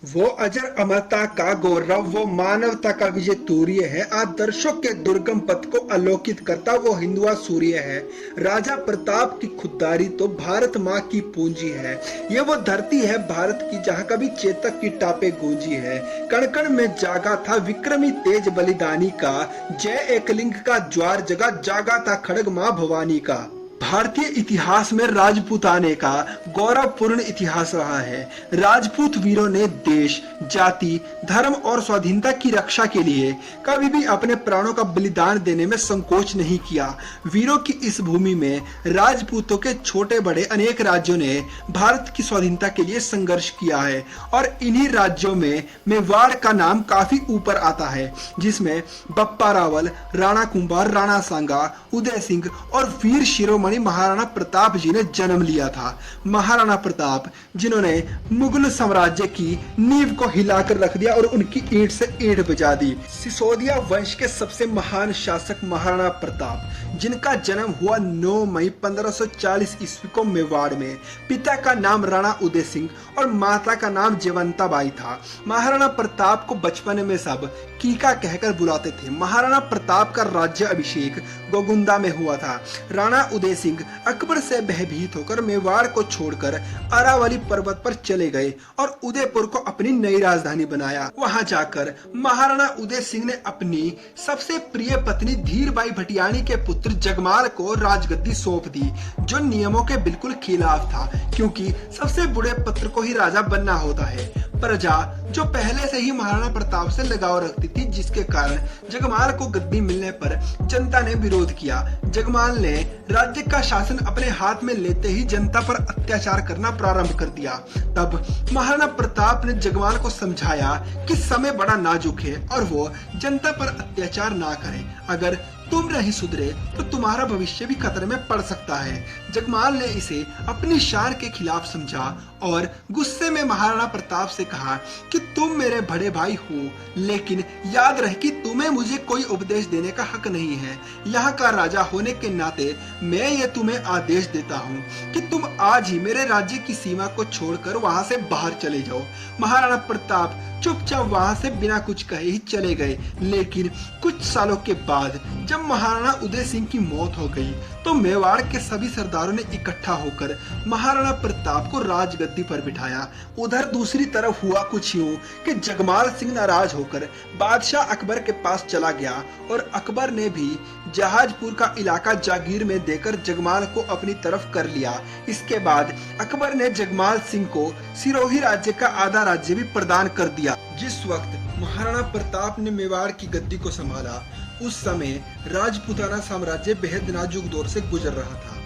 वो अजर अमरता का गौरव, वो मानवता का विजय तूर्य है। आदर्शों के दुर्गम पथ को आलोकित करता वो हिंदुआ सूर्य है। राजा प्रताप की खुददारी तो भारत माँ की पूंजी है। ये वो धरती है भारत की जहाँ कभी चेतक की टापे गूंजी है। कण कण में जागा था विक्रमी तेज बलिदानी का। जय एकलिंग का ज्वार जगा, जागा था खड़ग माँ भवानी का। भारतीय इतिहास में राजपूताने का गौरवपूर्ण इतिहास रहा है। राजपूत वीरों ने देश, जाति, धर्म और स्वाधीनता की रक्षा के लिए कभी भी अपने प्राणों का बलिदान देने में संकोच नहीं किया। वीरों की इस भूमि में राजपूतों के छोटे बड़े अनेक राज्यों ने भारत की स्वाधीनता के लिए संघर्ष किया है और इन्हीं राज्यों में मेवाड़ का नाम काफी ऊपर आता है, जिसमें बप्पा रावल, राणा कुंभा, राणा सांगा, उदय सिंह और वीर शिरोमणि महाराणा प्रताप जी ने जन्म लिया था। महाराणा प्रताप जिन्होंने मुगल साम्राज्य की नींव को हिलाकर रख दिया और उनकी ईंट से ईंट बजा दी। सिसोदिया वंश के सबसे महान शासक महाराणा प्रताप, जिनका जन्म हुआ 9 मई 1540 ईस्वी को मेवाड़ में। पिता का नाम राणा उदय सिंह और माता का नाम जयवंता बाई था। महाराणा प्रताप को बचपन में सब कीका कहकर बुलाते थे। महाराणा प्रताप का राज्य अभिषेक गोगुंदा में हुआ था। राणा उदय सिंह अकबर से भयभीत होकर मेवाड़ को छोड़कर अरावली पर्वत पर चले गए और उदयपुर को अपनी नई राजधानी बनाया। वहां जाकर महाराणा उदय सिंह ने अपनी सबसे प्रिय पत्नी धीरबाई भटियाणी के पुत्र जगमाल को राजगद्दी सौंप दी, जो नियमों के बिल्कुल खिलाफ था, क्योंकि सबसे बूढ़े पुत्र को ही राजा बनना होता है। प्रजा जो पहले से ही महाराणा प्रताप से लगाव रखती थी, जिसके कारण जगमाल को गद्दी मिलने पर जनता ने विरोध किया। जगमाल ने राज्य का शासन अपने हाथ में लेते ही जनता पर अत्याचार करना प्रारंभ कर दिया। तब महाराणा प्रताप ने जगमाल को समझाया कि समय बड़ा नाजुक है और वो जनता पर अत्याचार ना करे। अगर तुम नहीं सुधरे तो तुम्हारा भविष्य भी खतरे में पड़ सकता है। जगमाल ने इसे अपनी शान के खिलाफ समझा और गुस्से में महाराणा प्रताप से कहा कि तुम मेरे बड़े भाई हो, लेकिन याद रहे कि तुम्हें मुझे कोई उपदेश देने का हक नहीं है। यहाँ का राजा होने के नाते मैं ये तुम्हें आदेश देता हूँ कि तुम आज ही मेरे राज्य की सीमा को छोड़कर वहाँ से बाहर चले जाओ। महाराणा प्रताप चुपचाप वहां से बिना कुछ कहे ही चले गए। लेकिन कुछ सालों के बाद जब महाराणा उदय सिंह की मौत हो गई तो मेवाड़ के सभी सरदारों ने इकट्ठा होकर महाराणा प्रताप को राजगद्दी पर बिठाया। उधर दूसरी तरफ हुआ कुछ यूं कि जगमाल सिंह नाराज होकर बादशाह अकबर के पास चला गया और अकबर ने भी जहाजपुर का इलाका जागीर में देकर जगमाल को अपनी तरफ कर लिया। इसके बाद अकबर ने जगमाल सिंह को सिरोही राज्य का आधा राज्य भी प्रदान कर दिया। जिस वक्त महाराणा प्रताप ने मेवाड़ की गद्दी को संभाला, उस समय राजपूताना साम्राज्य बेहद नाजुक दौर से गुजर रहा था।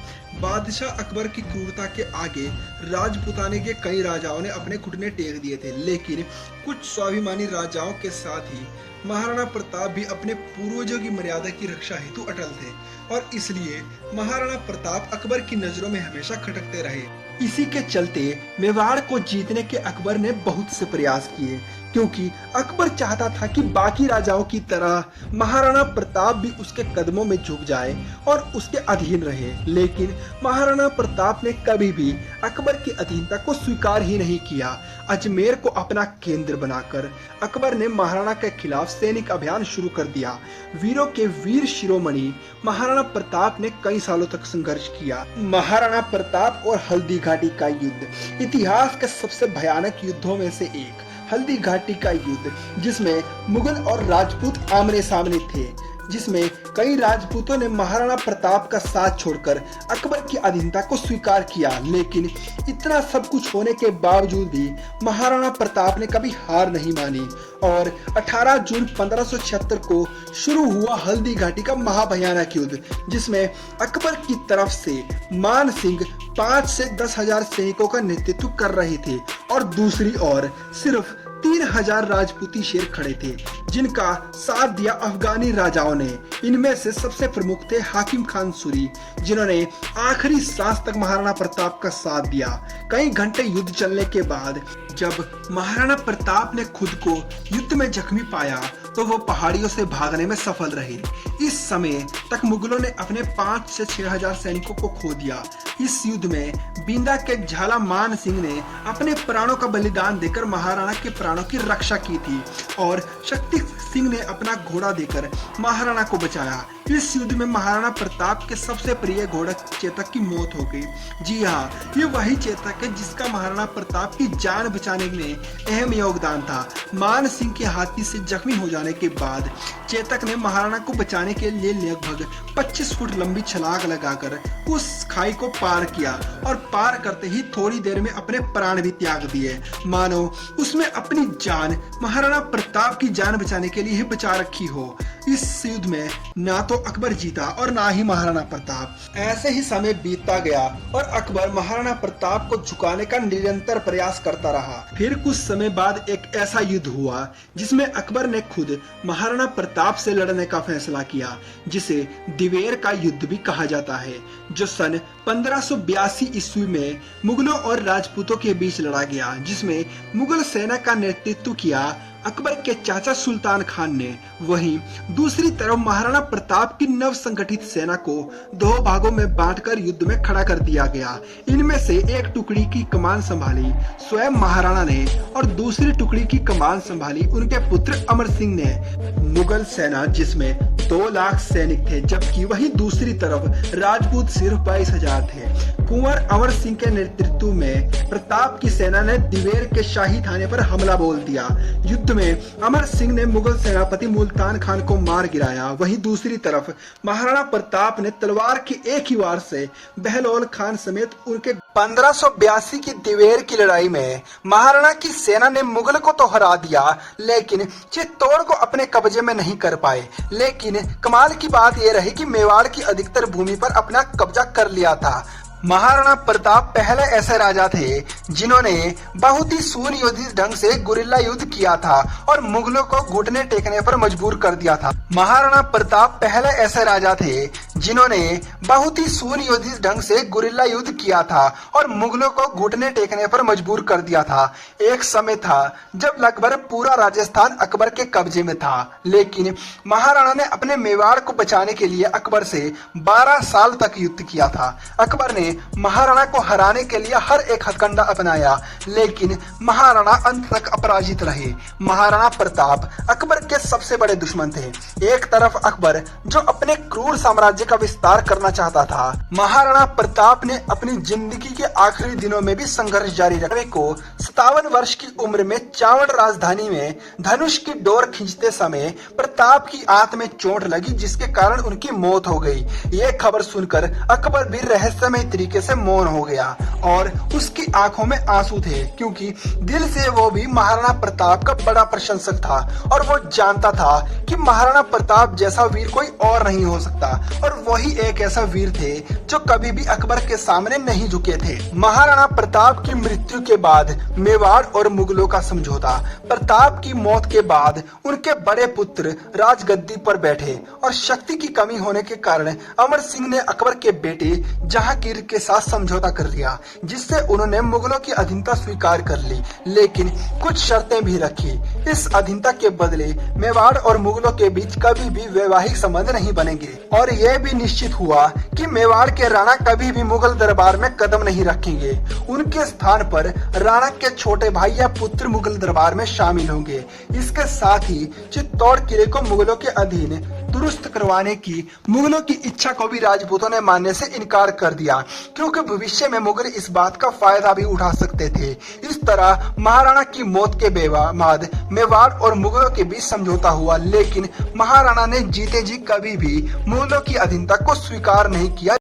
बादशाह अकबर की क्रूरता के आगे राजपूताने के कई राजाओं ने अपने घुटने टेक दिए थे, लेकिन कुछ स्वाभिमानी राजाओं के साथ ही महाराणा प्रताप भी अपने पूर्वजों की मर्यादा की रक्षा हेतु अटल थे और इसलिए महाराणा प्रताप अकबर की नजरों में हमेशा खटकते रहे। इसी के चलते मेवाड़ को जीतने के अकबर ने बहुत से प्रयास किए, क्योंकि अकबर चाहता था कि बाकी राजाओं की तरह महाराणा प्रताप भी उसके कदमों में झुक जाए और उसके अधीन रहे। लेकिन महाराणा प्रताप ने कभी भी अकबर की अधीनता को स्वीकार ही नहीं किया। अजमेर को अपना केंद्र बनाकर अकबर ने महाराणा के खिलाफ सैनिक अभियान शुरू कर दिया। वीरों के वीर शिरोमणि महाराणा प्रताप ने कई सालों तक संघर्ष किया। महाराणा प्रताप और हल्दी घाटी का युद्ध इतिहास के सबसे भयानक युद्धों में से एक। हल्दी घाटी का युद्ध, जिसमें मुगल और राजपूत आमने सामने थे, जिसमें कई राजपूतों ने महाराणा प्रताप का साथ छोड़कर अकबर की अधीनता को स्वीकार किया। लेकिन इतना सब कुछ होने के बावजूद भी महाराणा प्रताप ने कभी हार नहीं मानी और 18 जून 1576 को शुरू हुआ हल्दी घाटी का महाभयानक युद्ध, जिसमें अकबर की तरफ से मान सिंह 5 से 10,000 सैनिकों का नेतृत्व कर रहे थे और दूसरी ओर सिर्फ 3,000 राजपूती शेर खड़े थे, जिनका साथ दिया अफगानी राजाओं ने। इनमें से सबसे प्रमुख थे हाकिम खान सूरी, जिन्होंने आखिरी सांस तक महाराणा प्रताप का साथ दिया। कई घंटे युद्ध चलने के बाद जब महाराणा प्रताप ने खुद को युद्ध में जख्मी पाया, तो वो पहाड़ियों से भागने में सफल रहे। इस समय तक मुगलों ने अपने 5 से 6 हजार सैनिकों को खो दिया। इस युद्ध में बींदा के झाला मान सिंह ने अपने प्राणों का बलिदान देकर महाराणा के प्राणों की रक्षा की थी और शक्ति सिंह ने अपना घोड़ा देकर महाराणा को बचाया। इस युद्ध में महाराणा प्रताप के सबसे प्रिय घोड़ा चेतक की मौत हो गई। जी हाँ, ये वही चेतक है जिसका महाराणा प्रताप की जान बचाने में अहम योगदान था। मान सिंह के हाथी से जख्मी हो जाने के बाद चेतक ने महाराणा को बचाने के लिए लगभग 25 फुट लंबी छलांग लगाकर उस खाई को पार किया और पार करते ही थोड़ी देर में अपने प्राण भी त्याग दिए। मानो उसमें अपनी जान महाराणा प्रताप की जान बचाने के लिए बचा रखी हो। इस युद्ध में ना तो अकबर जीता और ना ही महाराणा प्रताप। ऐसे ही समय बीतता गया और अकबर महाराणा प्रताप को झुकाने का निरंतर प्रयास करता रहा। फिर कुछ समय बाद एक ऐसा युद्ध हुआ जिसमें अकबर ने खुद महाराणा प्रताप से लड़ने का फैसला किया, जिसे दिवेर का युद्ध भी कहा जाता है, जो सन 1582 ईस्वी में मुगलों और राजपूतों के बीच लड़ा गया, जिसमें मुगल सेना का नेतृत्व किया अकबर के चाचा सुल्तान खान ने। वहीं दूसरी तरफ महाराणा प्रताप की नव संगठित सेना को 2 भागों में बांटकर युद्ध में खड़ा कर दिया गया। इनमें से एक टुकड़ी की कमान संभाली स्वयं महाराणा ने और दूसरी टुकड़ी की कमान संभाली उनके पुत्र अमर सिंह ने। मुगल सेना जिसमें 2 लाख सैनिक थे, जबकि वही दूसरी तरफ राजपूत सिर्फ 22,000 थे। कुंवर अमर सिंह के नेतृत्व में प्रताप की सेना ने दिवेर के शाही थाने पर हमला बोल दिया। युद्ध में अमर सिंह ने मुगल सेनापति मुल्तान खान को मार गिराया। वहीं दूसरी तरफ महाराणा प्रताप ने तलवार की एक ही वार से बहलोल खान समेत उनके 1582 की दिवेर की लड़ाई में महाराणा की सेना ने मुगल को तो हरा दिया, लेकिन चित्तौड़ को अपने कब्जे में नहीं कर पाए। लेकिन कमाल की बात यह रही कि मेवाड़ की अधिकतर भूमि पर अपना कब्जा कर लिया था। महाराणा प्रताप पहले ऐसे राजा थे जिन्होंने बहुत ही सुनियोजित ढंग से गुरिल्ला युद्ध किया था और मुगलों को घुटने टेकने पर मजबूर कर दिया था। महाराणा प्रताप पहले ऐसे राजा थे जिन्होंने बहुत ही सुनियोजित ढंग से गुरिल्ला युद्ध किया था और मुगलों को घुटने टेकने पर मजबूर कर दिया था। एक समय था जब लगभग पूरा राजस्थान अकबर के कब्जे में था, लेकिन महाराणा ने अपने मेवाड़ को बचाने के लिए अकबर से 12 साल तक युद्ध किया था। अकबर ने महाराणा को हराने के लिए हर एक हथकंडा अपनाया, लेकिन महाराणा अंत तक अपराजित रहे। महाराणा प्रताप अकबर के सबसे बड़े दुश्मन थे। एक तरफ अकबर जो अपने क्रूर साम्राज्य का विस्तार करना चाहता था, महाराणा प्रताप ने अपनी जिंदगी के आखिरी दिनों में भी संघर्ष जारी रखने को 57 वर्ष की उम्र में चावड़ राजधानी में धनुष की डोर खींचते समय प्रताप की आंत में चोट लगी, जिसके कारण उनकी मौत हो गई। ये खबर सुनकर अकबर भी रहस्यमय तरीके से मौन हो गया और उसकी आंखों में आंसू थे, क्योंकि दिल से वो भी महाराणा प्रताप का बड़ा प्रशंसक था और वो जानता था कि महाराणा प्रताप जैसा वीर कोई और नहीं हो सकता और वही एक ऐसा वीर थे जो कभी भी अकबर के सामने नहीं झुके थे। महाराणा प्रताप की मृत्यु के बाद मेवाड़ और मुगलों का समझौता। प्रताप की मौत के बाद उनके बड़े पुत्र राजगद्दी पर बैठे और शक्ति की कमी होने के कारण अमर सिंह ने अकबर के बेटे जहांगीर के साथ समझौता कर लिया, जिससे उन्होंने मुगलों की अधीनता स्वीकार कर ली, लेकिन कुछ शर्तें भी रखी। इस अधीनता के बदले मेवाड़ और मुगलों के बीच कभी भी वैवाहिक संबंध नहीं बनेंगे और यह भी निश्चित हुआ कि मेवाड़ के राणा कभी भी मुगल दरबार में कदम नहीं रखेंगे। उनके स्थान पर राणा के छोटे भाई या पुत्र मुगल दरबार में शामिल होंगे। इसके साथ ही चित्तौड़ किले को मुगलों के अधीन दुरुस्त करवाने की मुगलों की इच्छा को भी राजपूतों ने मानने से इनकार कर दिया, क्योंकि भविष्य में मुगल इस बात का फायदा भी उठा सकते थे। इस तरह महाराणा की मौत के बाद मेवाड़ और मुगलों के बीच समझौता हुआ, लेकिन महाराणा ने जीते जी कभी भी मुगलों की अधीनता को स्वीकार नहीं किया।